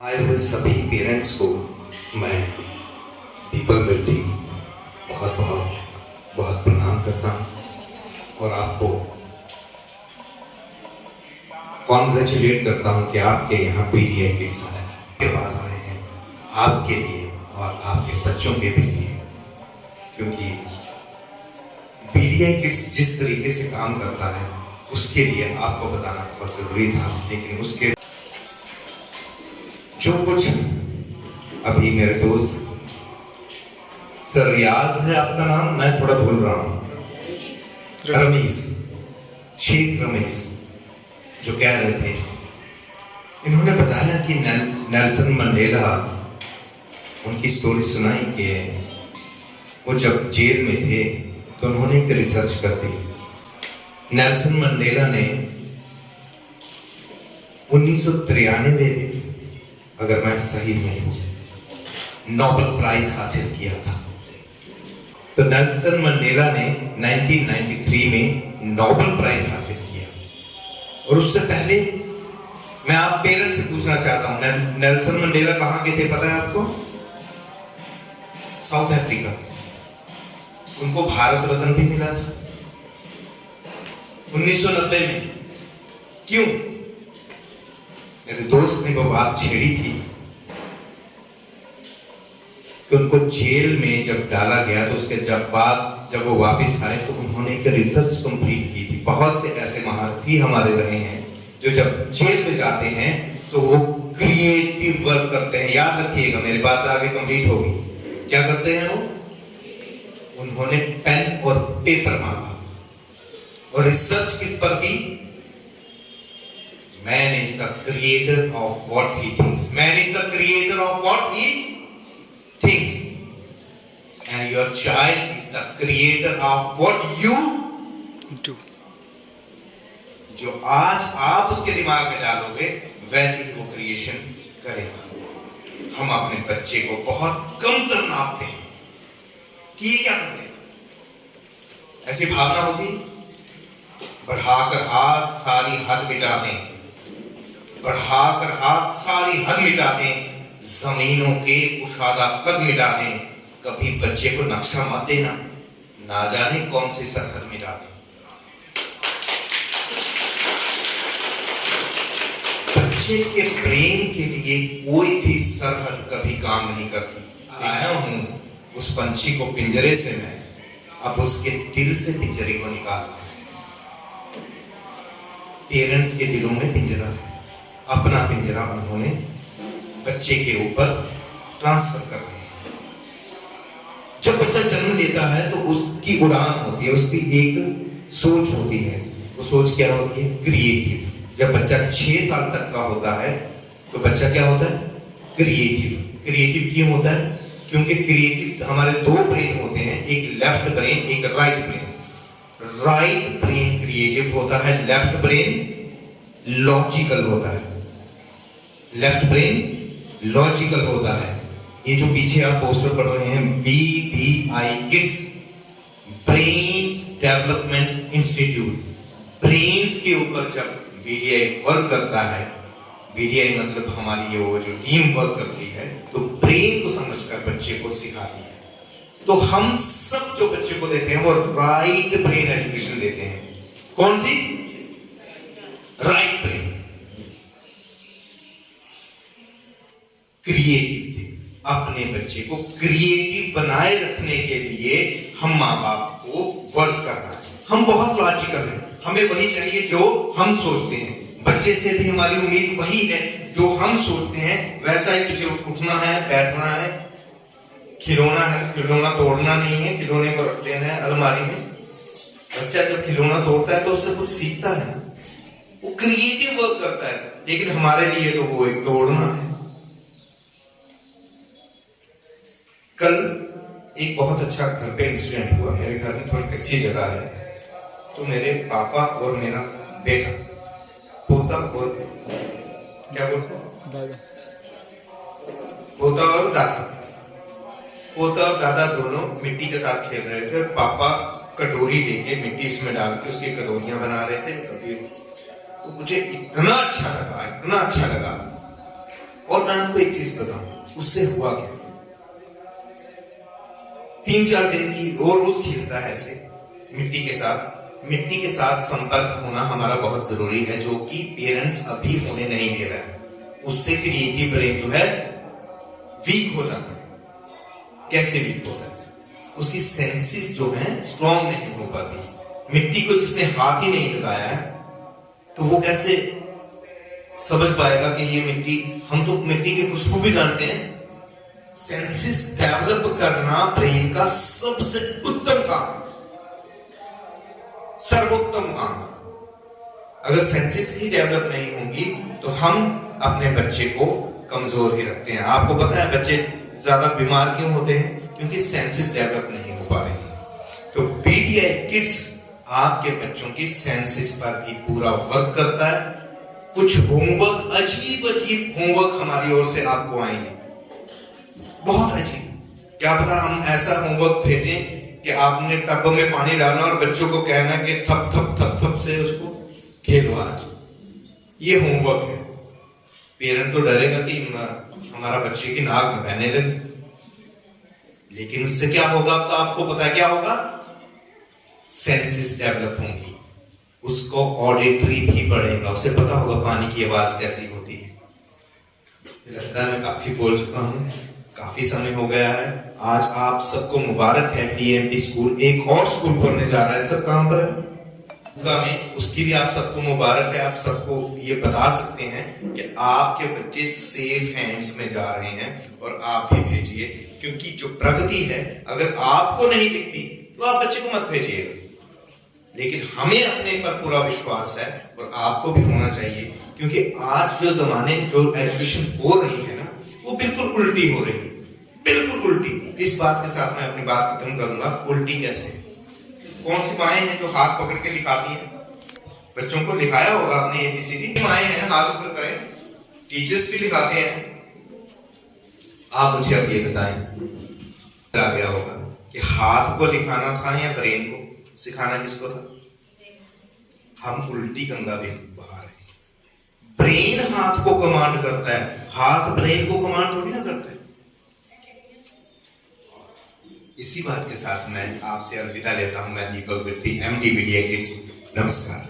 आए हुए सभी पेरेंट्स को मैं दीपक विरती बहुत बहुत बहुत प्रणाम करता हूँ और आपको कॉन्ग्रेचुलेट करता हूँ कि आपके यहाँ पीडीआई किड्स के पास आए हैं आपके लिए और आपके बच्चों के भी लिए, क्योंकि पीडीआई किड्स जिस तरीके से काम करता है उसके लिए आपको बताना बहुत जरूरी था, लेकिन उसके जो कुछ अभी मेरे दोस्त सर रियाज है आपका नाम, मैं थोड़ा भूल रहा हूं, रमीज, शेख रमीज, जो कह रहे थे, इन्होंने बताया कि नेल्सन मंडेला, उनकी स्टोरी सुनाई कि वो जब जेल में थे तो उन्होंने एक रिसर्च कर दी। नेल्सन मंडेला ने 1993 में, अगर मैं सही नहीं हूं, नोबेल प्राइज हासिल किया था। तो नेल्सन मंडेला ने 1993 में नोबेल प्राइज हासिल किया, और उससे पहले मैं आप पेरेंट्स से पूछना चाहता हूं, नेल्सन मंडेला कहां के थे पता है आपको? South Africa. उनको भारत रत्न भी मिला था 1990 में। क्यों? मेरे दोस्त ने वो बात छेड़ी थी कि उनको जेल में जब डाला गया तो उसके जब वो वापस आए तो उन्होंने एक रिसर्च कंप्लीट की थी। बहुत से ऐसे महारथी हमारे रहे हैं जो जब जेल में जाते हैं तो वो क्रिएटिव वर्क करते हैं। याद रखिएगा, मेरी बात आगे कंप्लीट होगी। क्या करते हैं वो? उन्होंने पेन और पेपर मांगा और रिसर्च किस पर की? Man is the creator of what he thinks. Man is the creator of what he thinks. And your child is the creator of what you do. जो आज आप उसके दिमाग में डालोगे वैसे ही वो क्रिएशन करेगा। हम अपने बच्चे को बहुत कम तर नापते हैं कि ये क्या कर लेगा। ऐसी भावना होती, बढ़ाकर हाथ सारी हद मिटा दें, बढ़ाकर हाथ सारी हद मिटा दें, जमीनों के कुशादा कद मिटा दें। कभी बच्चे को नक्शा मत देना, ना जाने कौन सी सरहद मिटा दें। बच्चे के ब्रेन के लिए कोई भी सरहद कभी काम नहीं करती। आया हूं उस पंछी को पिंजरे से, मैं अब उसके दिल से पिंजरे को निकालना है। पेरेंट्स के दिलों में पिंजरा है, अपना पिंजरा उन्होंने बच्चे के ऊपर ट्रांसफर कर रहे हैं। जब बच्चा जन्म लेता है तो उसकी उड़ान होती है, उसकी एक सोच होती है। वो सोच क्या होती है? क्रिएटिव। जब बच्चा 6 साल तक का होता है तो बच्चा क्या होता है? क्रिएटिव। क्रिएटिव क्यों होता है? क्योंकि क्रिएटिव, हमारे 2 ब्रेन होते हैं, एक लेफ्ट ब्रेन, एक right brain. Right brain creative होता है, लेफ्ट ब्रेन लॉजिकल होता है। लेफ्ट ब्रेन लॉजिकल होता है। ये जो पीछे आप पोस्टर पढ़ रहे हैं, BDI kids, brains development institute, brains के ऊपर जब BDI वर्क करता है, BDI मतलब हमारी वो जो टीम वर्क करती है, तो ब्रेन को समझकर बच्चे को सिखाती है। तो हम सब जो बच्चे को देते हैं वो राइट ब्रेन एजुकेशन देते हैं। कौन सी? Right brain. क्रिएटिव थे। अपने बच्चे को क्रिएटिव बनाए रखने के लिए हम माँ बाप को वर्क करना है। हम बहुत लॉजिकल हैं, हमें वही चाहिए जो हम सोचते हैं। बच्चे से भी हमारी उम्मीद वही है, जो हम सोचते हैं वैसा ही तुझे उठना है, बैठना है, खिलौना है, खिलौना तोड़ना नहीं है, खिलौने को रख देना है अलमारी में। बच्चा जब खिलौना तोड़ता है तो उससे कुछ सीखता है, वो क्रिएटिव वर्क करता है। लेकिन हमारे लिए तो वो एक तोड़ना है। कल एक बहुत अच्छा घर पे इंसिडेंट हुआ। मेरे घर में थोड़ी कच्ची जगह है, तो मेरे पापा और मेरा बेटा, पोता और क्या बोलते हैं, दादा, पोता और दादा, पोता और दादा दोनों मिट्टी के साथ खेल रहे थे। पापा कटोरी लेके मिट्टी इसमें डाल के उसकी कटोरियां बना रहे थे। कभी तो मुझे इतना अच्छा लगा, इतना अच्छा लगा। और मैं आपको एक चीज बताऊं, उससे हुआ क्या, 3-4 दिन की वो रोज खेलता है ऐसे मिट्टी के साथ। मिट्टी के साथ संपर्क होना हमारा बहुत जरूरी है, जो कि पेरेंट्स अभी होने नहीं दे रहा है। उससे क्रिएटिव ब्रेन जो है वीक हो जाता है। कैसे वीक होता है? उसकी सेंसेस जो है स्ट्रॉन्ग नहीं हो पाती। मिट्टी को जिसने हाथ ही नहीं लगाया है तो वो कैसे समझ पाएगा कि ये मिट्टी, हम तो मिट्टी की खुशबू भी जानते हैं। सेंसेस डेवलप करना ब्रेन का सबसे उत्तम काम, सर्वोत्तम काम। अगर सेंसेस ही डेवलप नहीं होंगी तो हम अपने बच्चे को कमजोर ही रखते हैं। आपको पता है बच्चे ज्यादा बीमार क्यों होते हैं? क्योंकि सेंसेस डेवलप नहीं हो पा रहे हैं। तो पीडीआई किड्स आपके बच्चों की सेंसेस पर भी पूरा वर्क करता है। कुछ होमवर्क, अजीब अजीब होमवर्क हमारी ओर से आपको आएंगे, बहुत अजीब। क्या पता हम ऐसा होमवर्क भेजें कि आपने टब में पानी डालना और बच्चों को कहना कि थप थप थप थप से उसको खेलो आज। ये होमवर्क है। पेरेंट तो डरेगा कि हमारा बच्चे की नाक में बहने लगे, लेकिन उससे क्या होगा तो आपको पता है क्या होगा? सेंसेस डेवलप होंगी, उसको ऑडिटरी भी बढ़ेगा, उसे पता होगा पानी की आवाज कैसी होती है। लगता है मैं काफी बोल चुका हूं, काफी समय हो गया है। आज आप सबको मुबारक है, पीएमपी स्कूल एक और स्कूल खोलने जा रहा है सर, काम पर है में, उसकी भी आप सबको मुबारक है। आप सबको ये बता सकते हैं कि आपके बच्चे सेफ हैंड्स में जा रहे हैं और आप भी भेजिए, क्योंकि जो प्रगति है अगर आपको नहीं दिखती तो आप बच्चे को मत भेजिएगा, लेकिन हमें अपने पर पूरा विश्वास है और आपको भी होना चाहिए। क्योंकि आज जो जमाने में जो एजुकेशन हो रही है ना, वो बिल्कुल उल्टी हो रही है, बिल्कुल उल्टी। इस बात के साथ मैं अपनी बात खत्म करूंगा। उल्टी कैसे? कौन सी माएं हैं जो हाथ पकड़ के लिखाती हैं? बच्चों को लिखाया होगा आपने ABCD। माएं हैं, हाथ ऊपर करें, टीचर्स भी लिखाते हैं। आप मुझे अब ये बताएं, आ गया होगा कि हाथ को लिखाना था या ब्रेन को सिखाना किसको था? हम उल्टी गंगा भी बहा रहे हैं। ब्रेन हाथ को कमांड करता है, हाथ ब्रेन को कमांड थोड़ी ना करता है। इसी बात के साथ मैं आपसे अलविदा लेता हूं। मैं दीपक विरती, MD मीडिया किड्स। नमस्कार।